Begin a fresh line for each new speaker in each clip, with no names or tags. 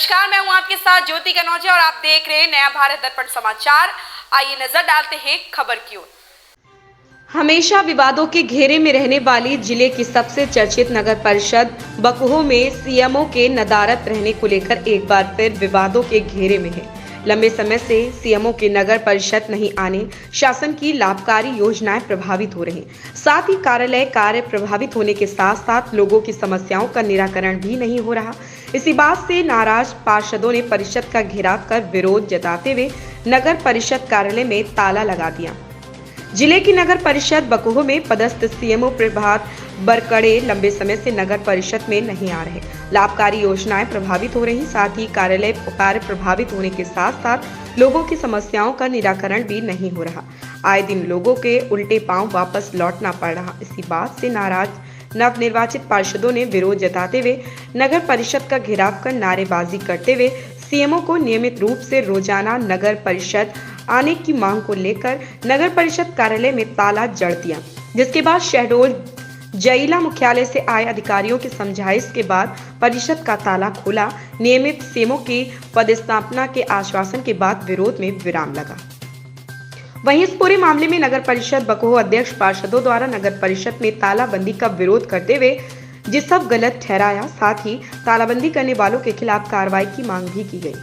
नमस्कार, मैं हूं आपके साथ ज्योति कनौजिया और आप देख रहे हैं नया भारत दर्पण समाचार। आइए नजर डालते हैं खबर की ओर। हमेशा विवादों के घेरे में रहने वाली जिले की सबसे चर्चित नगर परिषद बकहो में सीएमओ के नदारद रहने को लेकर एक बार फिर विवादों के घेरे में है। लंबे समय से सीएमओ के नगर परिषद नहीं आने शासन की लाभकारी योजनाएं प्रभावित हो रही, साथ ही कार्यालय कार्य प्रभावित होने के साथ साथ लोगों की समस्याओं का निराकरण भी नहीं हो रहा। इसी बात से नाराज पार्षदों ने परिषद का घेराव कर विरोध जताते हुए नगर परिषद कार्यालय में ताला लगा दिया। जिले की नगर परिषद बकहो में पदस्थ सीएमओ प्रभात बरकड़े लंबे समय से नगर परिषद में नहीं आ रहे, लाभकारी योजनाएं प्रभावित हो रही, साथ ही कार्यालय कार्य प्रभावित होने के साथ साथ लोगों की समस्याओं का निराकरण भी नहीं हो रहा। आए दिन लोगों के उल्टे पांव वापस लौटना पड़ रहा। इसी बात से नाराज नवनिर्वाचित पार्षदों ने विरोध जताते हुए नगर परिषद का घेराव कर नारेबाजी करते हुए सीएमओ को नियमित रूप से रोजाना नगर परिषद आने की मांग को लेकर नगर परिषद कार्यालय में ताला जड़ दिया, जिसके बाद शहडोल जयला मुख्यालय से आए अधिकारियों की समझाइश के बाद परिषद का ताला खोला। नियमित सीएमओ की पदस्थापना के आश्वासन के बाद विरोध में विराम लगा। वहीं इस पूरे मामले में नगर परिषद बकहो अध्यक्ष पार्षदों द्वारा नगर परिषद में तालाबंदी का विरोध करते हुए जिस सब गलत ठहराया, साथ ही तालाबंदी करने वालों के खिलाफ कार्रवाई की मांग भी की गई।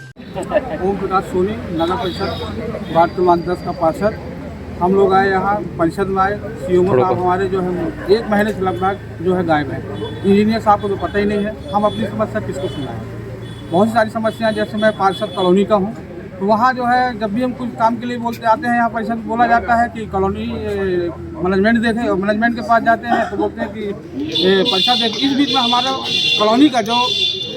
ओम प्रकाश सोनी, नगर परिषद वार्ड क्रमांक 10 का पार्षद। हम लोग आए यहाँ परिषद में आए, सीएमओ साहब हमारे जो है 1 महीने से लगभग जो है गायब है। इंजीनियर साहब को तो पता ही नहीं है, हम अपनी समस्या किसको सुनाएं। बहुत सी सारी समस्याएं, जैसे मैं पार्षद कॉलोनी का हूँ, तो वहाँ जो है जब भी हम कुछ काम के लिए बोलते आते हैं, यहाँ परिषद बोला जाता है कि कॉलोनी मैनेजमेंट देखे, और मैनेजमेंट के पास जाते हैं तो बोलते हैं कि परिषद देखे। इस बीच में हमारा कॉलोनी का जो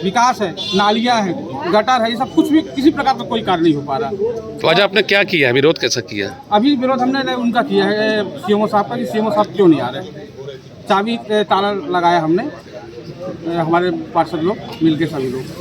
विकास है, नालियाँ हैं, गटर है, ये सब कुछ भी किसी प्रकार का कोई कार्य नहीं हो पा रहा।
तो आज आपने क्या किया है, विरोध कैसा किया?
अभी विरोध हमने उनका किया है सीएमओ साहब का कि सीएमओ साहब क्यों नहीं आ रहे। चाबी ताला लगाया हमने, हमारे पार्षद लोग मिलके सभी लोग।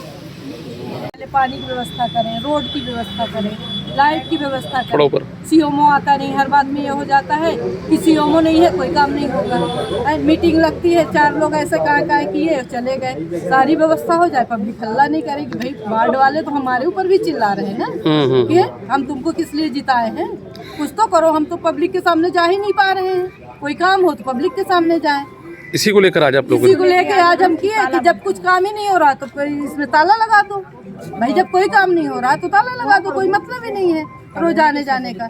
पानी की व्यवस्था करें, रोड की व्यवस्था करें, लाइट की व्यवस्था
करें।
सीएमओ आता नहीं, हर बात में ये हो जाता है कि सीएमओ नहीं है कोई काम नहीं होगा। मीटिंग लगती है, 4 लोग ऐसे कहाँ किए चले गए, सारी व्यवस्था हो जाए, पब्लिक हल्ला नहीं करेगी। भाई वार्ड वाले तो हमारे ऊपर भी चिल्ला रहे हैं ना कि हम तुमको किस लिए जिताए हैं, कुछ तो करो। हम तो पब्लिक के सामने जा ही नहीं पा रहे हैं, कोई काम हो तो पब्लिक के सामने जाए।
इसी को लेकर आज आप लोग
इसी को लेकर आज हम किए कि जब कुछ काम ही नहीं हो रहा तो इसमें ताला लगा दो। भाई जब कोई काम नहीं हो रहा तो ताला लगा दो, कोई मतलब ही नहीं है रोज आने जाने का।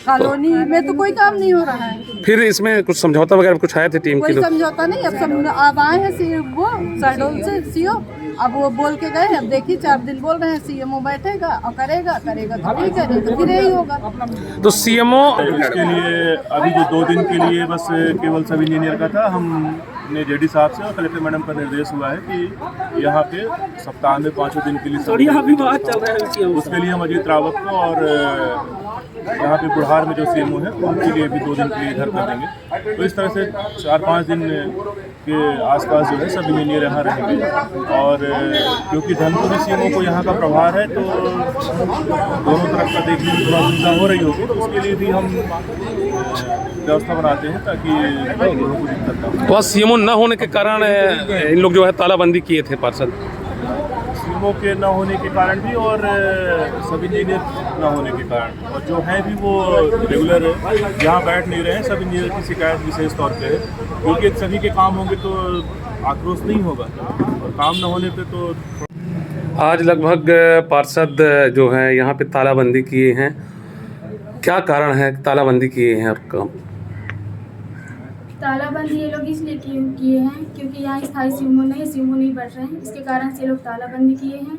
कॉलोनी में तो कोई काम नहीं हो रहा है।
फिर इसमें कुछ समझौता वगैरह कुछ आए थे टीम के लोग?
कोई समझौता नहीं, अब आए हैं वो शहडोल से सीओ, अब वो बोल के गए। अब देखिए 4 दिन बोल रहे हैं सीएमओ बैठेगा और करेगा तो ठीक है, नहीं तो फिर यही होगा।
तो सीएमओ
इसके लिए अभी जो 2 दिन के लिए बस केवल सब इंजीनियर का था, हमने जेडी साहब से और कलेक्टर मैडम का निर्देश हुआ है कि यहाँ पे सप्ताह में 5 दिन के लिए उसके लिए हम अजीत रावत को और यहाँ पे बुढ़ार में जो सीएमओ है उनके लिए भी 2 दिन के लिए इधर कर देंगे। तो इस तरह से 4-5 दिन के आसपास जो है सब इंजीनियर यहाँ रहेंगे। और क्योंकि धनपुरी सीएमओ को यहाँ का प्रभार है तो दोनों तरफ का देखने में थोड़ा सुविधा हो रही होगी, तो उसके लिए भी हम व्यवस्था बनाते हैं ताकि लोगों को दिक्कत ना हो।
तो सीएमओ न होने के कारण इन लोग जो है तालाबंदी किए थे पार्षद।
सीएमओ के न होने के कारण भी और सब इंजीनियर न होने के कारण, और जो हैं भी वो रेगुलर यहाँ बैठ नहीं रहे हैं। सब इंजीनियर की शिकायत विशेष तौर पे है, क्योंकि सभी के काम होंगे तो आक्रोश नहीं होगा, और काम न होने पे तो।
आज लगभग पार्षद जो है यहाँ पे तालाबंदी किए हैं, क्या कारण है तालाबंदी किए हैं? और काम
तालाबंदी ये लोग इसलिए किए हैं क्योंकि यहाँ स्थायी सीएमओ नहीं बैठ रहे हैं, इसके कारण से ये लोग तालाबंदी किए हैं।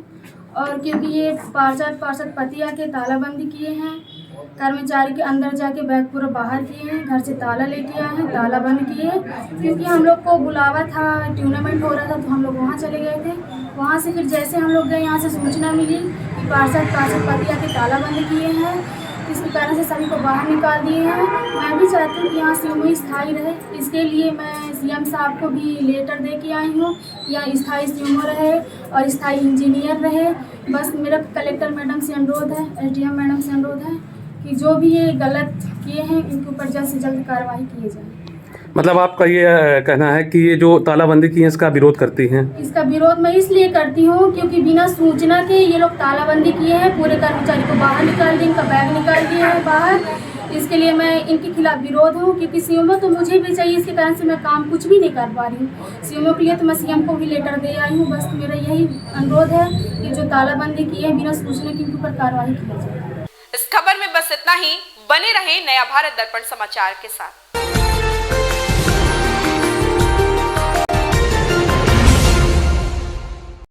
और क्योंकि ये पार्षद पति आके तालाबंदी किए हैं, कर्मचारी के अंदर जाके बैग पूरा बाहर किए हैं, घर से ताला लेके आए हैं, ताला बंद किए हैं। क्योंकि हम लोग को बुलावा था, टूर्नामेंट हो रहा था तो हम लोग वहाँ चले गए थे। वहाँ से फिर जैसे हम लोग गए, यहाँ से सूचना मिली कि पार्षद पति आके ताला बंद किए हैं, इसके कारण से सभी को बाहर निकाल दिए हैं। मैं भी चाहती हूँ कि यहाँ सीएमओ स्थायी रहे, इसके लिए मैं सीएम साहब को भी लेटर दे के आई हूँ, यहाँ स्थायी सीएमओ रहे और स्थायी इंजीनियर रहे। बस मेरा कलेक्टर मैडम से अनुरोध है, एसडीएम मैडम से अनुरोध है कि जो भी ये गलत किए हैं इनके ऊपर जल्द से जल्द कार्रवाई की जाए।
मतलब आपका ये कहना है कि ये जो तालाबंदी की है इसका विरोध करती हैं?
इसका विरोध मैं इसलिए करती हूँ क्योंकि बिना सूचना के ये लोग तालाबंदी किए हैं, पूरे कर्मचारी को बाहर निकाल दिए, इनका बैग निकाल दिए हैं बाहर। इसके लिए मैं इनके खिलाफ विरोध हूँ क्योंकि सीएमओ तो मुझे भी चाहिए, इसके कारण से मैं काम कुछ भी नहीं कर पा रही हूँ। सीएमओ के लिए तो मैं सीएम को भी लेटर दे आई हूँ। बस मेरा यही अनुरोध है कि जो तालाबंदी की है बिना सूचना के इनके ऊपर कार्रवाई की जाए।
इस खबर में बस इतना ही। बने रहे नया भारत दर्पण समाचार के साथ।